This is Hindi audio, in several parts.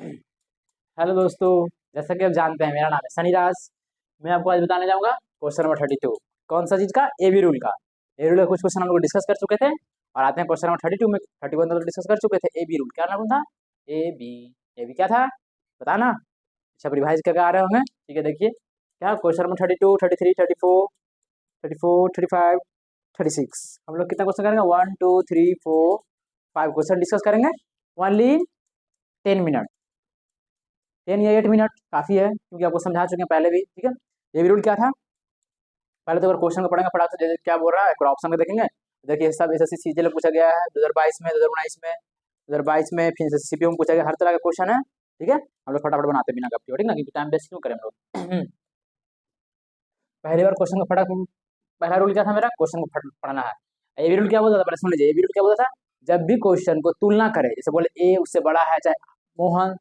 हेलो दोस्तों। जैसा कि आप जानते हैं, मेरा नाम है सनीराज। मैं आपको आज बताने जाऊंगा क्वेश्चन नंबर 32। कौन सा चीज का? एबी रूल का। एबी रूल का कुछ क्वेश्चन हम लोग डिस्कस कर चुके थे और आते हैं क्वेश्चन नंबर 32 में। 31 तो डिस्कस कर चुके थे। एबी रूल क्या नाम था? A B. ए बी क्या था बताना। अच्छा, आप रिवाइज करके आ रहे होंगे। ठीक है, देखिए क्या क्वेश्चन नंबर 32, 33, 34, 34, 35, 36। हम लोग कितना क्वेश्चन करेंगे? 1 2 3 4 5 क्वेश्चन डिस्कस करेंगे। Only 10 minute. 10 या 8 मिनट काफ़ी है, क्योंकि आपको समझा चुके हैं पहले भी। ठीक है, ये भी रूल क्या था? पहले तो अगर क्वेश्चन को पढ़ेंगे फटाक से, क्या बोल रहा है, एक ऑप्शन में देखेंगे। देखिए सब एसएससी सीजीएल में पूछा गया है 2022 में, 2019 में, 2022 में, फिर सीपीओ में पूछा गया। हर तरह का क्वेश्चन है। ठीक है, हम लोग फटाफट बनाते हैं बिना गप के, ठीक ना, क्योंकि टाइम वेस्ट क्यों करें हम लोग। पहली बार क्वेश्चन को फटाक। पहला रूल क्या था मेरा? क्वेश्चन को पढ़ना है। ये भी रूल क्या बोलता था? पहले सुन लीजिए। ये भी रूल क्या बोलता था? जब भी क्वेश्चन को तुलना करे, जैसे बोले ए उससे बड़ा है, चाहे मोहन,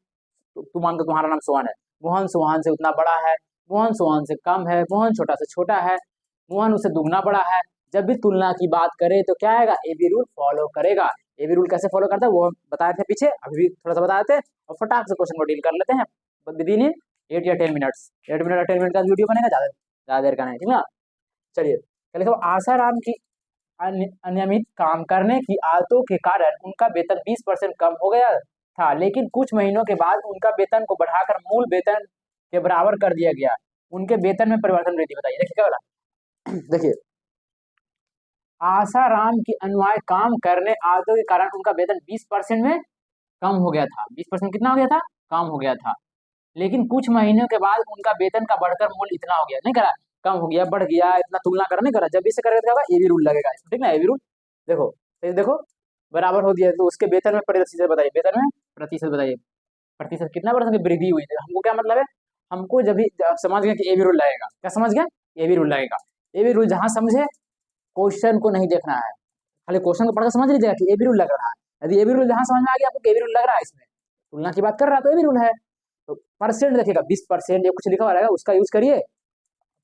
तू मान के तुम्हारा नाम सोहन है, मोहन सोहन से उतना बड़ा है, मोहन सोहन से कम है, मोहन छोटा से छोटा है, मोहन उससे दुगना बड़ा है। जब भी तुलना की बात करे तो क्या आएगा? एबी रूल फॉलो करेगा। एबी रूल कैसे फॉलो करता है वो बताए थे पीछे, अभी भी थोड़ा सा बताए थे, और फटाक से क्वेश्चन को डील कर लेते हैं विद इन 8 या 10 मिनट्स। 8 मिनट या 10 मिनट का वीडियो बनेगा, ज्यादा देर का नहीं, ठीक ना। चलिए, पहले तो आसाराम की अनियमित काम करने की आदतों के कारण उनका वेतन 20% कम हो गया था, लेकिन कुछ महीनों के बाद उनका वेतन को बढ़ाकर मूल वेतन के बराबर कर दिया गया। उनके वेतन में परिवर्तन वृद्धि बताइए। देखिए क्या बोला। देखिए, आसाराम की अनुयायी काम करने आदतों के कारण उनका वेतन 20% में कम हो गया था। 20% कितना हो गया था? कम हो गया था। लेकिन कुछ महीनों के बाद उनका वेतन का बढ़कर मूल्य इतना हो गया, नहीं करा, कम हो गया, बढ़ गया, इतना तुलना करा नहीं करा। जब इसे करेगा तो क्या होगा? ये भी रूल लगेगा इसमें, ठीक ना। ये भी रूल देखो, तो देखो बराबर हो गया, तो उसके वेतन में प्रतिशत बताइए। वेतन में प्रतिशत बताइए। प्रतिशत कितना परसेंट की वृद्धि हुई थी? हमको क्या मतलब है? हमको जब भी समझ गए कि ए भी रूल लगेगा, क्या समझ गए? ए भी रूल लगेगा। ए भी रूल जहां समझे, क्वेश्चन को नहीं देखना है, खाली क्वेश्चन को पढ़कर समझ लीजिएगा कि ए भी रूल लग रहा है। यदि ए भी रूल जहां समझ में आ गया आपको ए भी रूल लग रहा है, इसमें तुलना की बात कर रहा है तो ए भी रूल है। तो परसेंट देखिएगा, 20% या कुछ लिखा हुआ रहेगा, उसका यूज करिए,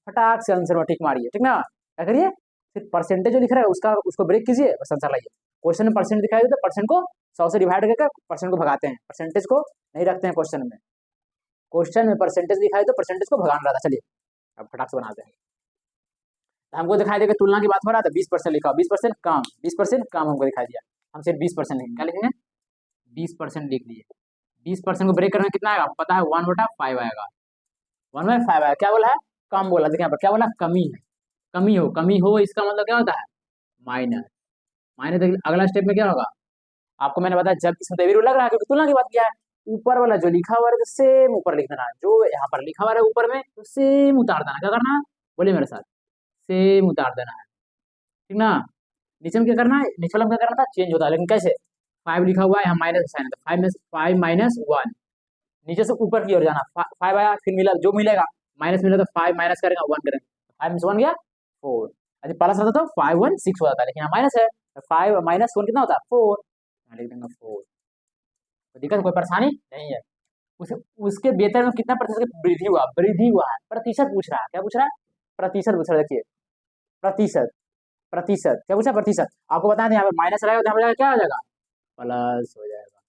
फटाक से आंसर में टिक मारिए, ठीक ना। क्या करिए? फिर परसेंटेज जो लिख रहा है उसका, उसको ब्रेक कीजिए, बस आंसर लाइए। क्वेश्चन में परसेंट दिखाई दे तो परसेंट को 100 से डिवाइड करके परसेंट को भगाते हैं, परसेंटेज को नहीं रखते हैं क्वेश्चन में। क्वेश्चन में परसेंटेज दिखाई तो परसेंटेज को भगाना रहता। चलिए अब फटाक से बनाते हैं। तो हमको दिखाई देगा तुलना की बात हो रहा था, 20% लिखा, 20% कम, 20% कम हमको दिखाई दिया। हम सिर्फ 20% लिखेंगे। क्या लिखेंगे? 20% लिख दिए। 20% को ब्रेक करने में कितना आएगा पता है? 1/5 आएगा। 1/5 आएगा। क्या बोला है? कम बोला। देखिए यहाँ पर क्या बोला? कमी है। कमी हो, कमी हो, इसका मतलब क्या होता है? माइनस। माइनस। देखिए अगला स्टेप में क्या होगा? आपको मैंने बताया, जब इसमें तो लग रहा है, क्योंकि तुलना की बात किया है। ऊपर वाला जो लिखा हुआ है सेम ऊपर लिख देना है, जो यहाँ पर लिखा हुआ है ऊपर में, तो सेम उतार देना। क्या करना है? बोलिए मेरे साथ। सेम उतार देना है, ठीक ना। नीचे में क्या करना है? नीचे वाला में क्या करना था? चेंज होता है, लेकिन कैसे? 5 लिखा हुआ है, यहाँ माइनस साइन है, तो 5 - 1। नीचे से ऊपर की ओर जाना। 5 आया, फिर मिला जो मिलेगा, माइनस मिला तो 5 माइनस करेगा, 1 करेंगे, 5 - 1 गया 4। यदि प्लस रहता तो 5 - 1 6 हो जाता है, लेकिन यहाँ माइनस है, तो 5 - 1 कितना होता है? 4। यहाँ लिख देंगे 4। तो दिक्कत, कोई परेशानी नहीं है। उस उसके वेतन में कितना प्रतिशत की वृद्धि हुआ? वृद्धि हुआ है, प्रतिशत पूछ रहा है। क्या पूछ रहा है? प्रतिशत पूछ रहा है। देखिए प्रतिशत, प्रतिशत क्या पूछा? प्रतिशत। आपको बता दें, यहाँ पे माइनस रहेगा तो यहाँ पर क्या हो जाएगा? प्लस हो जाएगा।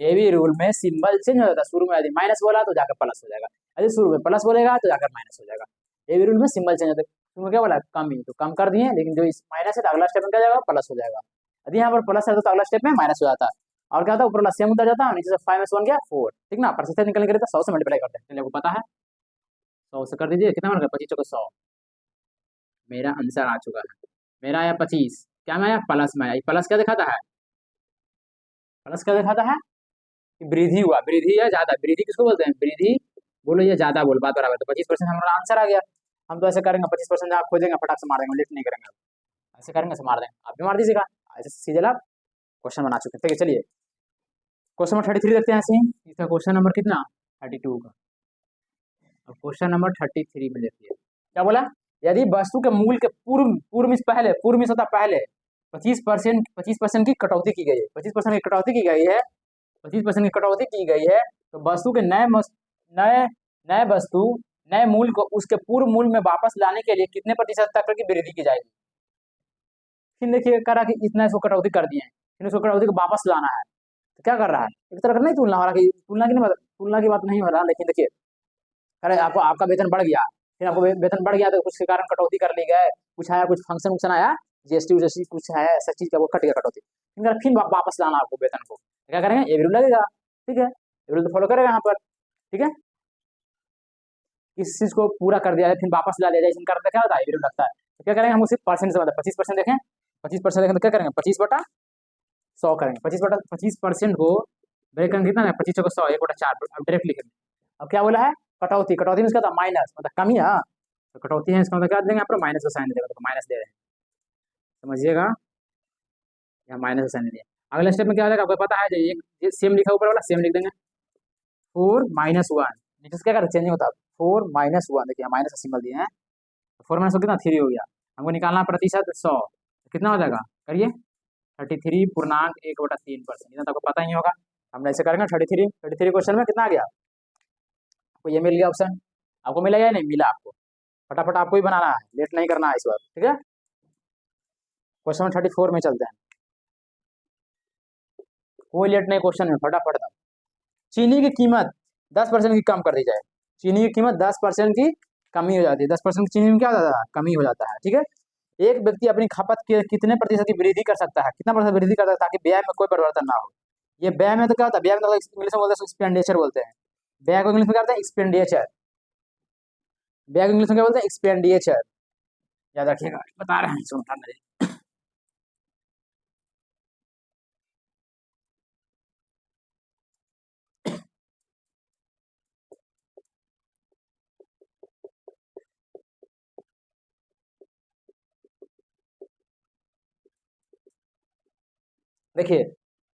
ये भी रूल में सिंबल चेंज हो जाता है। शुरू में यदि माइनस बोला तो जाकर प्लस हो जाएगा, यदि शुरू में प्लस बोलेगा तो जाकर माइनस हो जाएगा। ये भी रूल में सिंबल चेंज होता है। शुरू में क्या बोला? कमी, तो कम कर दिए, लेकिन जो इस माइनस है तो अगला स्टेप में क्या जाएगा? प्लस हो जाएगा। यदि यहाँ पर प्लस है तो अगला स्टेप में माइनस हो जाता है। और क्या होता है? ऊपर वाला सेम उतर जाता है, नीचे से 5 - 1 गया 4, ठीक ना। प्रतिशत निकलने के लिए तो 100 से मल्टीप्लाई करते हैं, चलिए आपको पता है। 100 से कर दीजिए, कितना बन गया? 25 × 100। मेरा आंसर आ चुका है। मेरा आया 25। क्या में आया? प्लस में आया। प्लस क्या दिखाता है? प्लस क्या दिखाता है? कि वृद्धि हुआ। वृद्धि है ज्यादा, वृद्धि किसको बोलते हैं? वृद्धि बोलो या ज्यादा बोल, बात बराबर। तो 25% हमारा आंसर आ गया। हम तो ऐसे करेंगे, 25% आप खोजेंगे, फटाक से मार देंगे, लेट नहीं करेंगे। ऐसे करेंगे से मार देंगे, आप भी मार दीजिएगा। ऐसे सीधे आप क्वेश्चन बना चुके हैं, ठीक है। चलिए क्वेश्चन नंबर 33 देखते हैं ऐसे ही। इसका क्वेश्चन नंबर कितना? 32 का। अब क्वेश्चन नंबर 33 में देखिए क्या बोला। यदि वस्तु के मूल्य के पूर्व पूर्व में पहले, पूर्व में सदा पहले 25% की कटौती की गई है, 25% की कटौती की गई है, 25% की कटौती की गई है, तो वस्तु के नए नए वस्तु नए मूल्य को उसके पूर्व मूल्य में वापस लाने के लिए कितने प्रतिशत तक की वृद्धि की जाएगी? फिर देखिए करा कि इतना इसको कटौती कर दिए हैं, फिर उसको कटौती को वापस लाना है, तो क्या कर रहा है? एक तरह का नहीं तुलना हो रहा कि तुलना की नहीं, मतलब तुलना की बात नहीं हो रहा, लेकिन देखिए अरे आपको आपका वेतन बढ़ गया, फिर आपको वेतन बढ़ गया तो कुछ के कारण कटौती कर ली गए, कुछ आया, कुछ फंक्शन वंक्शन आया, जीएसटी उजीएसटी कुछ है, ऐसा चीज का वो कट गया कटौती, फिर वापस लाना आपको वेतन को, क्या करेंगे, ये भी रूल लगेगा। ठीक है, ये रूल तो फॉलो करेगा यहाँ पर। ठीक है, इस चीज को पूरा कर दिया जाए फिर वापस ला लिया जाए, इसमें क्या होता है, ये रूल लगता है। तो क्या करेंगे हम उसी परसेंट से, मतलब 25% देखें, 25% देखें तो क्या करेंगे, 25/100 करेंगे, 25% को ब्रेक करेंगे कितना, 25 को 100, 1/4, अब डायरेक्ट लिखेंगे। अब क्या बोला है, कटौती, कटौती में क्या था, माइनस, मतलब कमी है, तो कटौती है इसका मतलब क्या देंगे, आप माइनस का साइन देगा, तो माइनस दे रहे हैं, समझिएगा, यहाँ माइनस का साइन दिया। अगले स्टेप में क्या हो जाएगा, आपको पता है, जो ये सेम लिखा ऊपर वाला सेम लिख देंगे, 4 - 1, नीचे से क्या करते चेंज होता है, 4 - 1, देखिए माइनस का सिंबल दिए हैं, 4 - 1 कितना, 3 हो गया, हमको निकालना प्रतिशत 100, कितना हो जाएगा, करिए, 33.1/3%, इतना तो आपको पता ही होगा, हम ऐसे करेंगे, 33 क्वेश्चन में कितना आ गया, आपको ये मिल गया ऑप्शन, आपको मिला या नहीं मिला, आपको फटाफट आपको ही बनाना है, लेट नहीं करना है इस बार। ठीक है, क्वेश्चन नंबर 34 में चलते हैं, कोई लेट नहीं क्वेश्चन में, फटाफट दो। चीनी की कीमत 10% की कम कर दी जाए, चीनी की कीमत 10% की कमी हो जाती है, 10% चीनी में क्या हो जाता है, कमी हो जाता है। ठीक है, एक व्यक्ति अपनी खपत के कितने प्रतिशत की वृद्धि कर सकता है, कितना प्रतिशत वृद्धि कर सकता है ताकि व्यय में कोई परिवर्तन ना हो। ये व्यय में तो क्या होता है, व्यय में तो इंग्लिश में बोलते हैं एक्सपेंडिचर बोलते हैं, व्यय को इंग्लिश में क्या होता है, एक्सपेंडिचर, व्यय को इंग्लिश में क्या बोलते हैं, एक्सपेंडिचर, याद रखिएगा, बता रहे हैं, सुनता नहीं। देखिए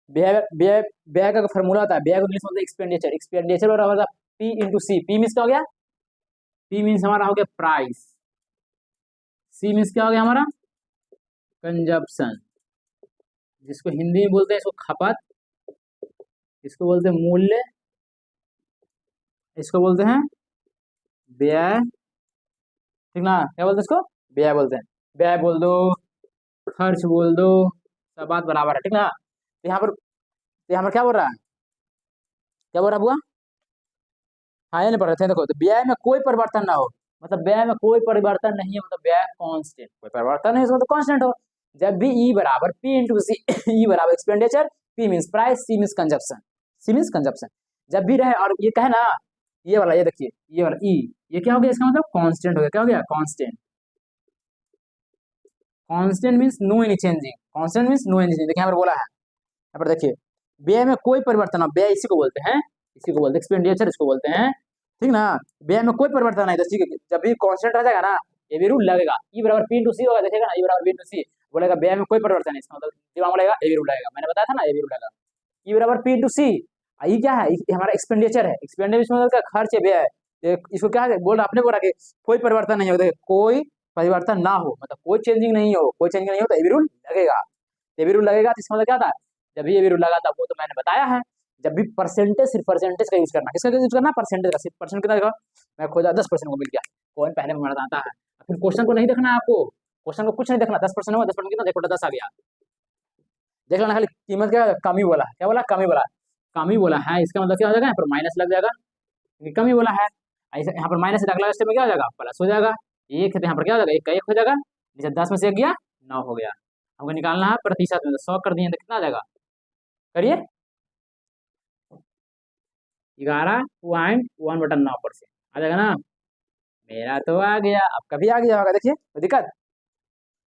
व्यय व्यय व्यय का फॉर्मूला होता है, व्यय को इंग्लिश में बोलते हैं एक्सपेंडिचर, एक्सपेंडिचर बराबर P इंटू सी, पी मीन्स क्या हो गया, पी मीन्स हमारा हो गया प्राइस, सी मीन्स क्या हो गया हमारा, कंजप्शन, जिसको हिंदी में बोलते हैं इसको खपत, इसको बोलते हैं मूल्य, इसको बोलते हैं व्यय, ठीक ना, क्या बोलते हैं इसको, व्यय बोलते हैं, व्यय बोल दो, खर्च बोल दो, सब बात बराबर है। ठीक ना, तो यहाँ पर क्या बोल रहा है, क्या बोल रहा है बुआ, हाँ ये नहीं पढ़ रहे थे, देखो तो व्यय में कोई परिवर्तन ना हो, मतलब व्यय में कोई परिवर्तन नहीं है, मतलब व्यय कांस्टेंट, कोई परिवर्तन नहीं इसमें तो कांस्टेंट हो, जब भी ई बराबर पी इंटू सी, ई बराबर expenditure, p means price, c means consumption, c means consumption, जब भी रहे, और ये कहे ना, ये वाला, ये देखिए ये वाला ई, ये क्या हो गया, इसका मतलब कांस्टेंट हो गया, क्या हो गया, constant, constant means no any changing, constant means no any changing, देखिए यहाँ पर बोला है, यहाँ पर देखिए व्यय में कोई परिवर्तन हो, व्यय इसी को बोलते हैं, इसी को बोलते हैं एक्सपेंडिचर, इसको बोलते हैं, ठीक ना, व्यय में कोई परिवर्तन नहीं, तो ठीक है, जब भी कांस्टेंट रह जाएगा ना, ये भी रूल लगेगा, ई बराबर पी इंटू सी होगा, देखिएगा ना, ई बराबर पी इंटू सी, बोलेगा व्यय में कोई परिवर्तन नहीं, इसका मतलब दिमाग में लगेगा ये भी रूल लगेगा, मैंने बताया था ना, ये भी रूल लगेगा, ई बराबर पी इंटू सी, ये क्या है, ये हमारा एक्सपेंडिचर है, एक्सपेंडिचर मतलब क्या, खर्च है, व्यय है, इसको क्या है, बोल आपने बोला कि कोई परिवर्तन नहीं हो, देखिए कोई परिवर्तन ना हो, मतलब कोई चेंजिंग नहीं हो, कोई चेंजिंग नहीं हो, तो ये भी रूल लगेगा, ये भी रूल लगेगा, तो इसका मतलब क्या था, जब भी ये भी रूल लगा था वो तो मैंने बताया है, जब भी परसेंटेज, सिर्फ परसेंटेज का यूज करना, किसका यूज करना, परसेंटेज का, सिर्फ परसेंट कितना देखो, मैं खोजा 10% को मिल गया, कौन पहले में मर आता है, फिर क्वेश्चन को नहीं देखना है आपको, क्वेश्चन को कुछ नहीं देखना, 10% हुआ, 10% कितना देखो, 10 आ गया, देख लेना, खाली कीमत क्या कमी बोला, क्या बोला, कमी बोला, कमी बोला है, इसका मतलब क्या हो जाएगा, यहाँ पर माइनस लग जाएगा, क्योंकि कमी बोला है, ऐसे यहाँ पर माइनस से अगला स्टेप में क्या हो जाएगा, प्लस हो जाएगा, एक है तो यहाँ पर क्या हो जाएगा, एक का एक हो जाएगा, जैसे 10 में से 1 गया 9 हो गया, हमको निकालना है प्रतिशत में, तो 100 कर दिए तो कितना आ जाएगा, करिए, 11.1/9% आ जाएगा ना, मेरा तो आ गया, आपका भी आ गया होगा, देखिए कोई दिक्कत,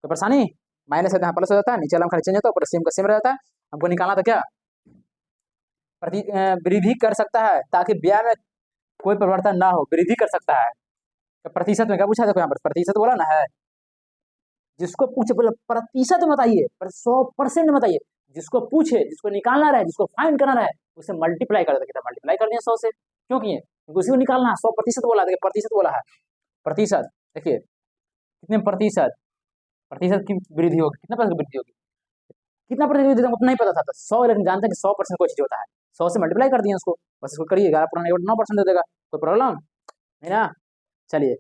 कोई परेशानी, माइनस है तो यहाँ प्लस हो जाता है, नीचे वाला खाली चेंज होता है, ऊपर सेम का सेम रह जाता है, हमको निकालना था क्या, वृद्धि कर सकता है ताकि व्यय में कोई परिवर्तन ना हो, वृद्धि कर सकता है, तो प्रतिशत में क्या पूछा, देखो यहाँ पर प्रतिशत बोला ना है, जिसको पूछे बोले प्रतिशत में बताइए, पर 100% में बताइए, जिसको पूछे, जिसको निकालना रहे, जिसको फाइंड करना रहे, उसे मल्टीप्लाई कर देते, मल्टीप्लाई कर दिया 100 से, क्यों किए, क्योंकि उसी को निकालना है, 100% बोला, देखिए प्रतिशत बोला है, प्रतिशत, देखिए कितने प्रतिशत, प्रतिशत की वृद्धि होगी, कितना प्रतिशत वृद्धि होगी, कितना प्रतिशत वृद्धि उतना नहीं पता था, तो 100, लेकिन जानते हैं कि 100% कोई चीज होता है, 100 से मल्टीप्लाई कर दिया उसको, बस इसको करिए, 11.9% दे देगा, कोई प्रॉब्लम नहीं ना, चलिए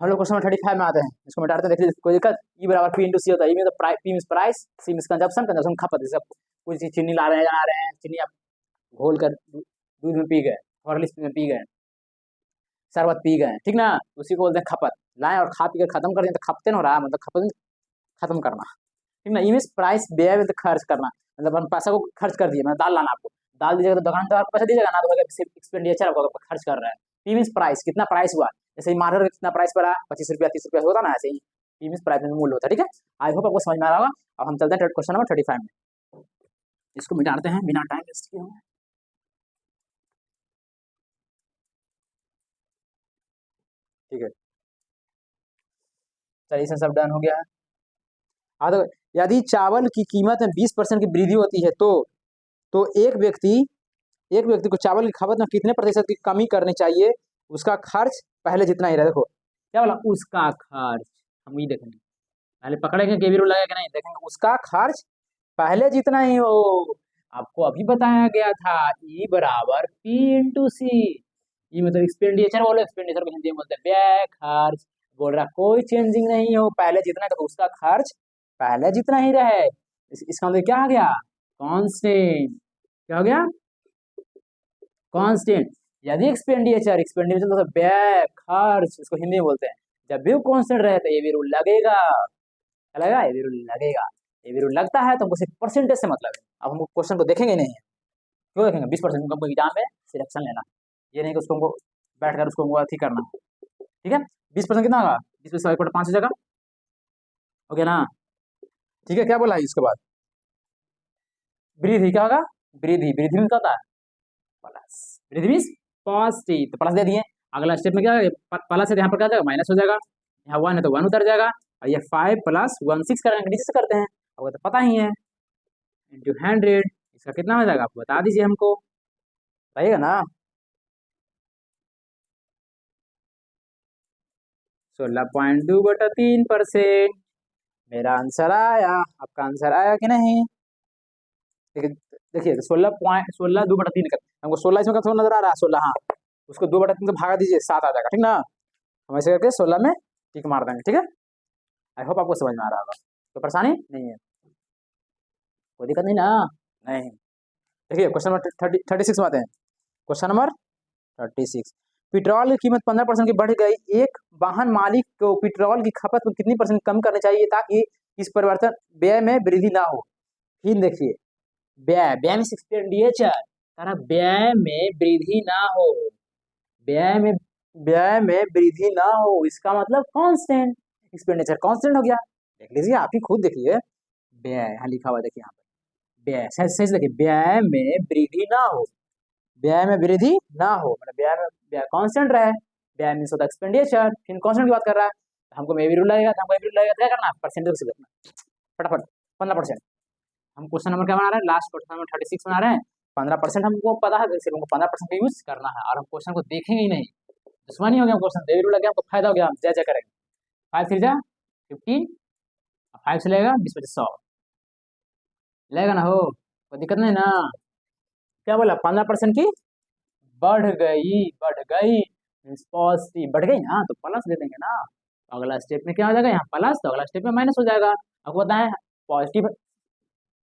हम लोग क्वेश्चन 35 में आते हैं, इसको मिटाते हैं, देखिए कोई दिक्कत, ई बराबर पी इंटू सी होता है, ई में तो p means price, c means consumption, consumption खपत, जैसे कोई चीज चीनी ला रहे हैं, चीनी आप घोल कर दूध में पी गए, हॉर्लिक्स में पी गए, शरबत पी गए, ठीक ना, उसी को बोलते हैं खपत। लाए और खा पी कर खत्म कर दिए तो खपते न हो रहा, मतलब खपत खत्म करना, ठीक ना। इमेज प्राइस व्यय में तो खर्च करना, मतलब हम पैसा को खर्च कर दिए, मतलब दाल लाना आपको, दाल दीजिएगा तो दुकानदार आपको पैसा दीजिएगा ना, तो सिर्फ एक्सपेंडिचर आपको खर्च कर रहा है। मीन्स प्राइस, कितना प्राइस हुआ, जैसे मार्केट में कितना प्राइस पड़ा, 25 रुपया 30 रुपया होता ना, ऐसे ही मीन्स प्राइस में मूल्य होता है, ठीक है। आई होप आपको समझ में आ रहा होगा। अब हम चलते हैं क्वेश्चन नंबर 35 में, इसको मिटाते हैं बिना टाइम वेस्ट किए। ठीक है, चलिए इसमें सब डन हो गया है। हाँ तो यदि चावल की कीमत में 20% की वृद्धि होती है तो एक व्यक्ति को चावल की खपत में कितने प्रतिशत की कमी करनी चाहिए, उसका खर्च पहले जितना ही रहे। देखो क्या बोला, उसका खर्च, हम ये देखेंगे पहले, पकड़ेंगे के भी रूल लगेगा नहीं, देखेंगे उसका खर्च पहले जितना ही हो। आपको अभी बताया गया था ई बराबर पी इंटू सी, ये मतलब एक्सपेंडिचर बोलो, एक्सपेंडिचर को हिंदी में बोलते हैं व्यय, खर्च। बोल रहा कोई चेंजिंग नहीं हो, पहले जितना है तो उसका खर्च पहले जितना ही रहे। इसका मतलब क्या आ गया, कांस्टेंट। क्या हो गया, कांस्टेंट। यदि एक्सपेंडिचर, एक्सपेंडिचर मतलब व्यय खर्च, इसको हिंदी में बोलते हैं, जब भी वो कांस्टेंट रहे तो ये भी रूल लगेगा। क्या लगेगा, ये भी रूल लगेगा। ये भी रूल लगता है तो हमको सिर्फ परसेंटेज से मतलब है। अब हम क्वेश्चन को देखेंगे नहीं, क्यों देखेंगे, 20% हमको एग्जाम में सिलेक्शन लेना, ये नहीं कि उसको हमको बैठ कर उसको हमको अथी करना, ठीक है। 20% कितना होगा, 20% 5 हो जाएगा, हो गया ना, ठीक है। क्या बोला है इसके बाद, वृद्धि क्या होगा, वृद्धि, वृद्धि में क्या होता है, प्लस, वृद्धि मीन्स पॉजिटिव, तो प्लस दे दिए। अगला स्टेप में क्या है, प्लस है यहाँ पर क्या जाएगा, माइनस हो जाएगा, यहाँ 1 है तो 1 उतर जाएगा, और ये 5 + 1 6 करेंगे, नीचे से करते हैं, अब तो पता ही है, इंटू 100, इसका कितना हो जाएगा, आप बता दीजिए हमको, बताइएगा ना। 16.2/3%, मेरा आंसर आया, आपका आंसर आया कि नहीं। देखिए 16.16 2/3 कर, हमको 16 इसमें का थोड़ा नजर आ रहा है, 16, हाँ, उसको 2/3 तो भागा दीजिए, 7 आ जाएगा, ठीक ना। हम ऐसे करके 16 में टिक मार देंगे, ठीक है। आई होप आपको समझ में आ रहा होगा, तो परेशानी नहीं है, कोई दिक्कत नहीं ना, नहीं। देखिए क्वेश्चन नंबर 36 में आते हैं, क्वेश्चन नंबर 36, पेट्रोल की कीमत 15% की बढ़ गई, एक वाहन मालिक को पेट्रोल की खपत में कितनी % कम करनी चाहिए ताकि इस परिवर्तन व्यय में वृद्धि ना हो। फिर देखिए व्यय, व्यय में एक्सपेंडिचर, व्यय में वृद्धि ना हो, व्यय में, व्यय में वृद्धि ना हो, इसका मतलब कांस्टेंट, एक्सपेंडिचर कांस्टेंट हो गया। देख लीजिए, आप ही खुद देखिए, व्यय यहाँ लिखा हुआ देखिए, यहाँ पर व्यय, सही सही देखिए, व्यय में वृद्धि ना हो, व्यय में वृद्धि ना हो, मतलब व्यय में, व्यय कांस्टेंट रहे, व्यय मीन्स होता है एक्सपेंडिचर, फिर कांस्टेंट की बात कर रहा है, हमको में भी रूल लगेगा, हमको भी रूल लगेगा, क्या करना, परसेंटेज से देखना, फटाफट 15%। हम क्वेश्चन नंबर क्या बना रहे हैं, लास्ट क्वेश्चन नंबर 36 बना रहे हैं, 15% हमको पता है, सिर्फ हमको 15% का यूज करना है, और हम क्वेश्चन को देखेंगे ही नहीं, दुश्मनी हो गया, क्वेश्चन दे रूल लग गया, हमको फायदा हो गया, हम जय जय करेंगे। 5 3 जा 15, 5 से लेगा 20 25 100 लेगा ना, हो कोई दिक्कत नहीं ना। क्या बोला, 15% की बढ़ गई, बढ़ गई मीन्स पॉजिटिव, बढ़ गई ना तो प्लस दे देंगे ना, अगला स्टेप में क्या हो जाएगा, यहाँ प्लस, तो अगला स्टेप में माइनस हो जाएगा। आपको पता है पॉजिटिव,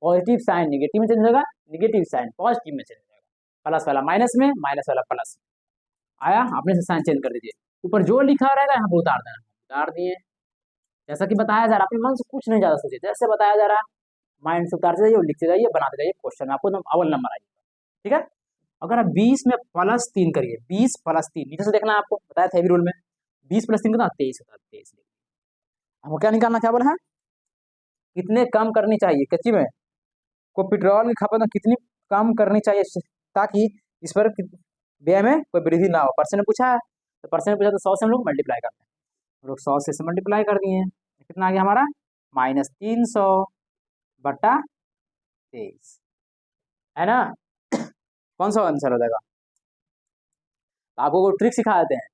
पॉजिटिव साइन निगेटिव में चेंज होगा, निगेटिव साइन पॉजिटिव में चेंज होगा, प्लस वाला माइनस में, माइनस वाला प्लस आया, आपने से साइन चेंज कर दीजिए, ऊपर जो लिखा रहेगा यहाँ पर उतार देना, उतार दिए, जैसा कि बताया जा रहा है, अपने मन से कुछ नहीं ज्यादा सोचिए, जैसे बताया जा रहा है माइंड से उतारते जाइए और लिखते जाइए, बनाते जाइए, क्वेश्चन में आपको अव्वल नंबर आएगा, ठीक है। अगर आप 20 में +3 करिए, 20 + 3 नीचे से देखना है, आपको बताया था रूल में, 20 + 3 कितना, 23 होता है, 23। हमको क्या निकालना, क्या बोला है, कितने कम करनी चाहिए, कच्ची में को पेट्रोल की खपत में कितनी कम करनी चाहिए ताकि इस पर व्यय में कोई वृद्धि ना हो। परसेंट पूछा है, तो परसेंट पूछा तो 100 से हम लोग मल्टीप्लाई करते हैं, हम लोग 100 से मल्टीप्लाई कर दिए, कितना आ गया हमारा, -300/23, है ना। कौन सा आंसर हो जाएगा, आपको को ट्रिक सिखा देते हैं,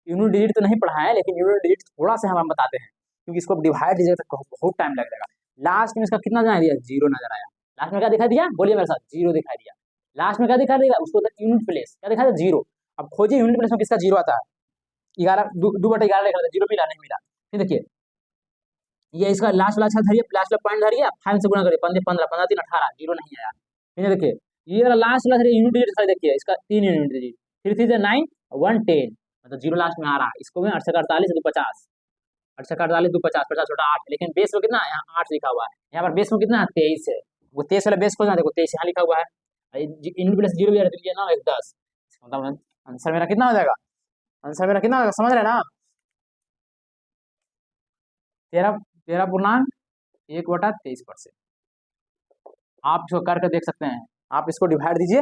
यूनिट डिजिट तो नहीं पढ़ाए, लेकिन यूनिट डिजिट थोड़ा सा हम बताते हैं, क्योंकि इसको डिवाइड कीजिएगा तो बहुत टाइम लग जाएगा। लास्ट में इसका कितना नजर दिया, 0 नजर आया, लास्ट में क्या दिखाई दिया, बोलिए मेरे साथ, 0 दिखाई दिया, लास्ट में क्या दिखा देगा, उसको यूनिट प्लेस क्या दिखा, 0। अब खोजिए यूनिट प्लेस में किसका 0 आता है, 11, 2/11 लिखा था, 0 मिला नहीं मिला, फिर देखिए ये इसका लास्ट वाला अच्छा धरिए, लास्ट वाला पॉइंट धरिए, 5 से गुणा करिए, 15 15 15 3 18, 0 नहीं आया, फिर देखिए ये वाला लास्ट वाला यूनिट डिजिट, देखिए इसका 3 यूनिट डिजिट, 3 3 9 1 10, मतलब 0 लास्ट में आ रहा है। इसको में 8 से 48 2 50, 8 से 48 2 50, 50 छोटा 8, लेकिन बेस में कितना है, यहाँ 8 लिखा हुआ है। यहाँ पर बेस में कितना है, 23 है। वो 23 वाला बेस को ना देखो, 23 यहाँ लिखा हुआ है, यूनिट प्लस 0 भी रख दीजिए ना, 1 10, मतलब आंसर मेरा कितना हो जाएगा, आंसर मेरा कितना हो जाएगा, समझ रहे ना, 13.1/23%। आप इसको करके देख सकते हैं, आप इसको डिवाइड दीजिए,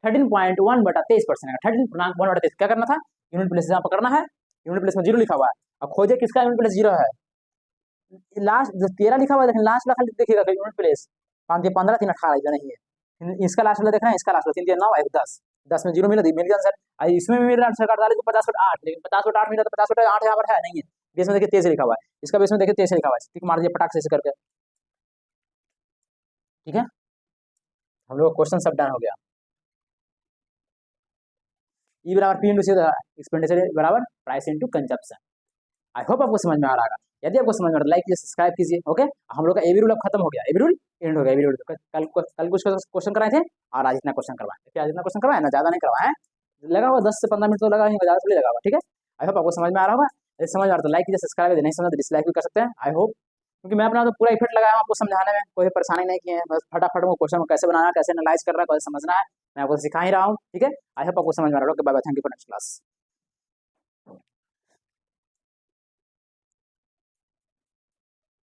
13.1/23%, 13.1/23 क्या करना था, यूनिट प्लेस यहाँ पकड़ना है, यूनिट प्लेस में 0 लिखा हुआ है, अब खोजे किसका यूनिट प्लेस 0 है, लास्ट जो 13 लिखा हुआ है, लास्ट वाला खाली देखिएगा यूनिट प्लेस, 5 15 3 18 इधर नहीं है, इसका लास्ट वाला देखना है, इसका लास्ट वाला 3 9 1 10, 10 में 0 मिल गया आंसर। इसमें भी मेरा आंसर काट डाले तो 50/8, लेकिन 50/8 मिला तो 50/8 यहाँ पर है नहीं है, बेस में देखिए 23 लिखा हुआ है, इसका बेस में देखिए 23 लिखा हुआ है, टिक मार दिया फटाक से करके, ठीक है, हम लोग क्वेश्चन सब डन हो गया। ई बराबर पी इंटू सी, एक्सपेंडिचर बराबर price into consumption. I hope आपको समझ में आ रहा है। यदि आपको समझ में आ रहा है, लाइक कीजिए, सब्सक्राइब कीजिए। ओके, हम लोग का एबी रूल अब खत्म हो गया, एबी रूल एंड हो गया, एबी रूल कल कुछ क्वेश्चन कराए थे और आज इतना क्वेश्चन करवाए, क्या आज इतना क्वेश्चन करवाए ना, ज्यादा नहीं करवाए, लगा हुआ 10 से 15 मिनट तो लगा ही, ज्यादा थोड़ी लगा हुआ, ठीक है। आई होप आपको समझ में आ रहा होगा, यदि समझ में आ रहा तो लाइक कीजिए, सब्सक्राइब कीजिए, नहीं समझ तो डिसलाइक भी कर सकते हैं। आई होप, क्योंकि मैं अपना तो पूरा इफर्ट लगाया हूँ आपको समझाने में, कोई परेशानी नहीं की है, बस फटाफट वो क्वेश्चन को कैसे बनाना, कैसे एनालाइज करना है, कैसे समझना है, मैं आपको सिखा ही रहा हूँ, ठीक है। आई होप आपको समझ में आ रहा है। Okay, bye bye, thank you for next class.